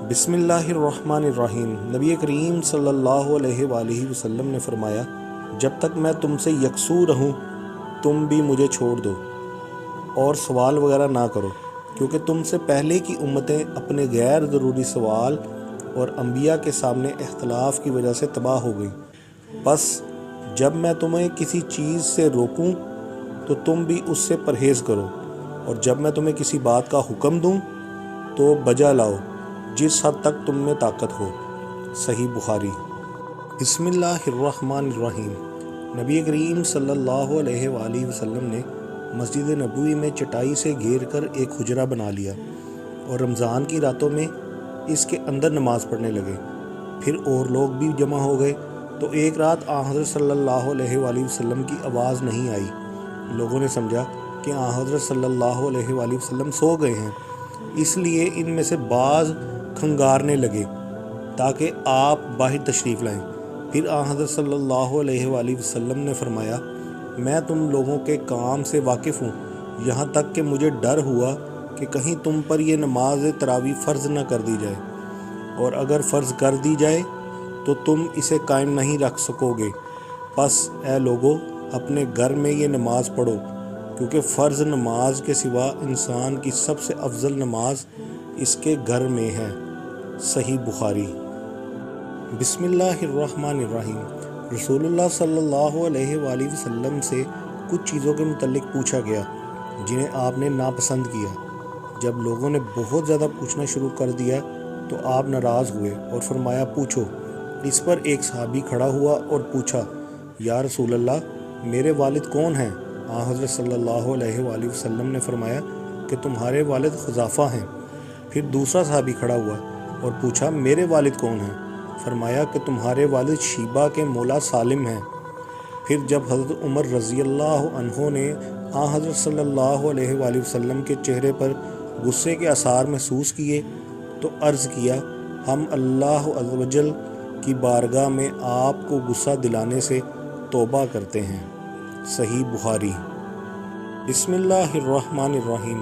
بسم اللہ الرحمن الرحیم۔ نبی کریم صلی اللہ علیہ وآلہ وسلم نے فرمایا، جب تک میں تم سے یکسو رہوں تم بھی مجھے چھوڑ دو اور سوال وغیرہ نہ کرو، کیونکہ تم سے پہلے کی امتیں اپنے غیر ضروری سوال اور انبیاء کے سامنے اختلاف کی وجہ سے تباہ ہو گئیں۔ بس جب میں تمہیں کسی چیز سے روکوں تو تم بھی اس سے پرہیز کرو، اور جب میں تمہیں کسی بات کا حکم دوں تو بجا لاؤ جس حد تک تم میں طاقت ہو۔ صحیح بخاری۔ بسم اللہ الرحمن الرحیم۔ نبی کریم صلی اللہ علیہ وآلہ وسلم نے مسجد نبوی میں چٹائی سے گھیر کر ایک حجرہ بنا لیا اور رمضان کی راتوں میں اس کے اندر نماز پڑھنے لگے۔ پھر اور لوگ بھی جمع ہو گئے تو ایک رات حضرت صلی اللہ علیہ وآلہ وسلم کی آواز نہیں آئی۔ لوگوں نے سمجھا کہ حضرت صلی اللہ علیہ وآلہ وسلم سو گئے ہیں، اس لیے ان میں سے بعض کھنگارنے لگے تاکہ آپ باہر تشریف لائیں۔ پھر حضرت صلی اللہ علیہ وآلہ وسلم نے فرمایا، میں تم لوگوں کے کام سے واقف ہوں، یہاں تک کہ مجھے ڈر ہوا کہ کہیں تم پر یہ نماز تراویح فرض نہ کر دی جائے، اور اگر فرض کر دی جائے تو تم اسے قائم نہیں رکھ سکو گے۔ پس اے لوگو، اپنے گھر میں یہ نماز پڑھو، کیونکہ فرض نماز کے سوا انسان کی سب سے افضل نماز اس کے گھر میں ہے۔ صحیح بخاری۔ بسم اللہ الرحمن الرحیم۔ رسول اللہ صلی اللہ علیہ وآلہ وسلم سے کچھ چیزوں کے متعلق پوچھا گیا جنہیں آپ نے ناپسند کیا۔ جب لوگوں نے بہت زیادہ پوچھنا شروع کر دیا تو آپ ناراض ہوئے اور فرمایا، پوچھو۔ اس پر ایک صحابی کھڑا ہوا اور پوچھا، یا رسول اللہ، میرے والد کون ہیں؟ حضرت صلی اللہ علیہ وآلہ وسلم نے فرمایا کہ تمہارے والد حذیفہ ہیں۔ پھر دوسرا صحابی کھڑا ہوا اور پوچھا، میرے والد کون ہیں؟ فرمایا کہ تمہارے والد شیبہ کے مولا سالم ہیں۔ پھر جب حضرت عمر رضی اللہ عنہ نے حضرت صلی اللہ علیہ وآلہ وسلم کے چہرے پر غصے کے آثار محسوس کیے تو عرض کیا، ہم اللہ عز و جل کی بارگاہ میں آپ کو غصہ دلانے سے توبہ کرتے ہیں۔ صحیح بخاری۔ بسم اللہ الرحمن الرحیم۔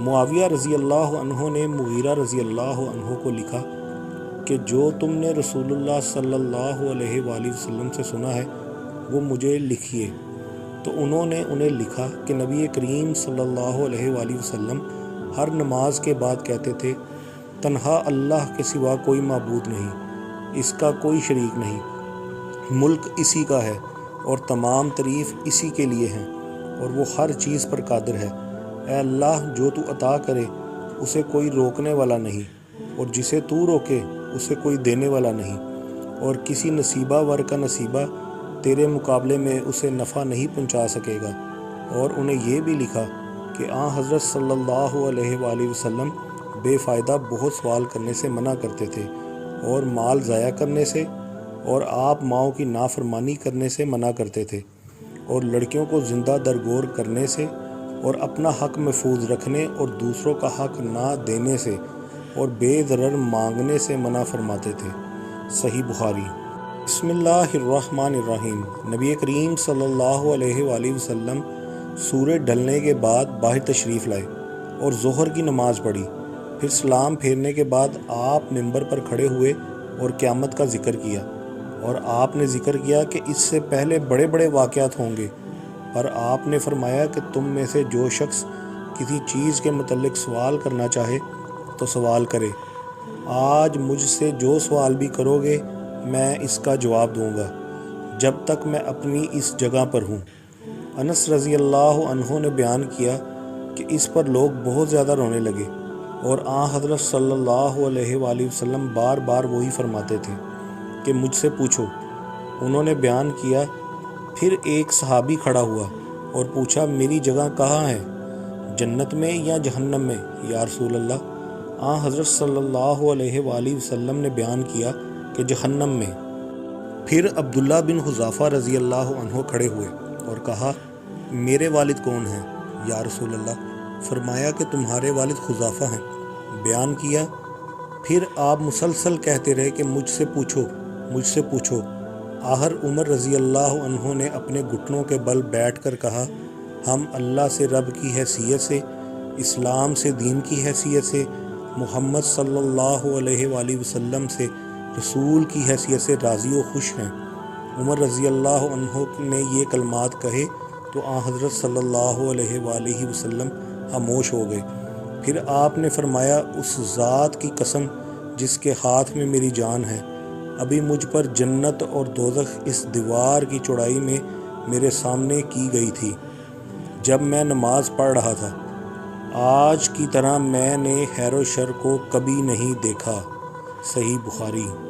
معاویہ رضی اللہ عنہ نے مغیرہ رضی اللہ عنہ کو لکھا کہ جو تم نے رسول اللہ صلی اللہ علیہ وآلہ وسلم سے سنا ہے وہ مجھے لکھیے۔ تو انہوں نے انہیں لکھا کہ نبی کریم صلی اللہ علیہ وآلہ وسلم ہر نماز کے بعد کہتے تھے، تنہا اللہ کے سوا کوئی معبود نہیں، اس کا کوئی شریک نہیں، ملک اسی کا ہے اور تمام تعریف اسی کے لیے ہیں، اور وہ ہر چیز پر قادر ہے۔ اے اللہ، جو تو عطا کرے اسے کوئی روکنے والا نہیں، اور جسے تو روکے اسے کوئی دینے والا نہیں، اور کسی نصیبہ ور کا نصیبہ تیرے مقابلے میں اسے نفع نہیں پہنچا سکے گا۔ اور انہیں یہ بھی لکھا کہ حضرت صلی اللہ علیہ وآلہ وسلم بے فائدہ بہت سوال کرنے سے منع کرتے تھے، اور مال ضائع کرنے سے، اور آپ ماؤں کی نافرمانی کرنے سے منع کرتے تھے، اور لڑکیوں کو زندہ درگور کرنے سے، اور اپنا حق محفوظ رکھنے اور دوسروں کا حق نہ دینے سے، اور بے ضرر مانگنے سے منع فرماتے تھے۔ صحیح بخاری۔ بسم اللہ الرحمن الرحیم۔ نبی کریم صلی اللہ علیہ وآلہ وسلم سورج ڈھلنے کے بعد باہر تشریف لائے اور ظہر کی نماز پڑھی۔ پھر سلام پھیرنے کے بعد آپ منبر پر کھڑے ہوئے اور قیامت کا ذکر کیا، اور آپ نے ذکر کیا کہ اس سے پہلے بڑے بڑے واقعات ہوں گے، پر آپ نے فرمایا کہ تم میں سے جو شخص کسی چیز کے متعلق سوال کرنا چاہے تو سوال کرے۔ آج مجھ سے جو سوال بھی کرو گے میں اس کا جواب دوں گا جب تک میں اپنی اس جگہ پر ہوں۔ انس رضی اللہ عنہ نے بیان کیا کہ اس پر لوگ بہت زیادہ رونے لگے، اور حضرت صلی اللہ علیہ وآلہ وسلم بار بار وہی فرماتے تھے کہ مجھ سے پوچھو۔ انہوں نے بیان کیا، پھر ایک صحابی کھڑا ہوا اور پوچھا، میری جگہ کہاں ہے، جنت میں یا جہنم میں یا رسول اللہ؟ حضرت صلی اللہ علیہ وآلہ وسلم نے بیان کیا کہ جہنم میں۔ پھر عبداللہ بن حذیفہ رضی اللہ عنہ کھڑے ہوئے اور کہا، میرے والد کون ہیں یا رسول اللہ؟ فرمایا کہ تمہارے والد حذیفہ ہیں۔ بیان کیا، پھر آپ مسلسل کہتے رہے کہ مجھ سے پوچھو، مجھ سے پوچھو۔ آخر عمر رضی اللہ عنہ نے اپنے گھٹنوں کے بل بیٹھ کر کہا، ہم اللہ سے رب کی حیثیت سے، اسلام سے دین کی حیثیت سے، محمد صلی اللہ علیہ وآلہ وسلم سے رسول کی حیثیت سے راضی و خوش ہیں۔ عمر رضی اللہ عنہ نے یہ کلمات کہے تو آن حضرت صلی اللہ علیہ وآلہ وسلم خاموش ہو گئے۔ پھر آپ نے فرمایا، اس ذات کی قسم جس کے ہاتھ میں میری جان ہے، ابھی مجھ پر جنت اور دوزخ اس دیوار کی چوڑائی میں میرے سامنے کی گئی تھی جب میں نماز پڑھ رہا تھا۔ آج کی طرح میں نے خیر و شر کو کبھی نہیں دیکھا۔ صحیح بخاری۔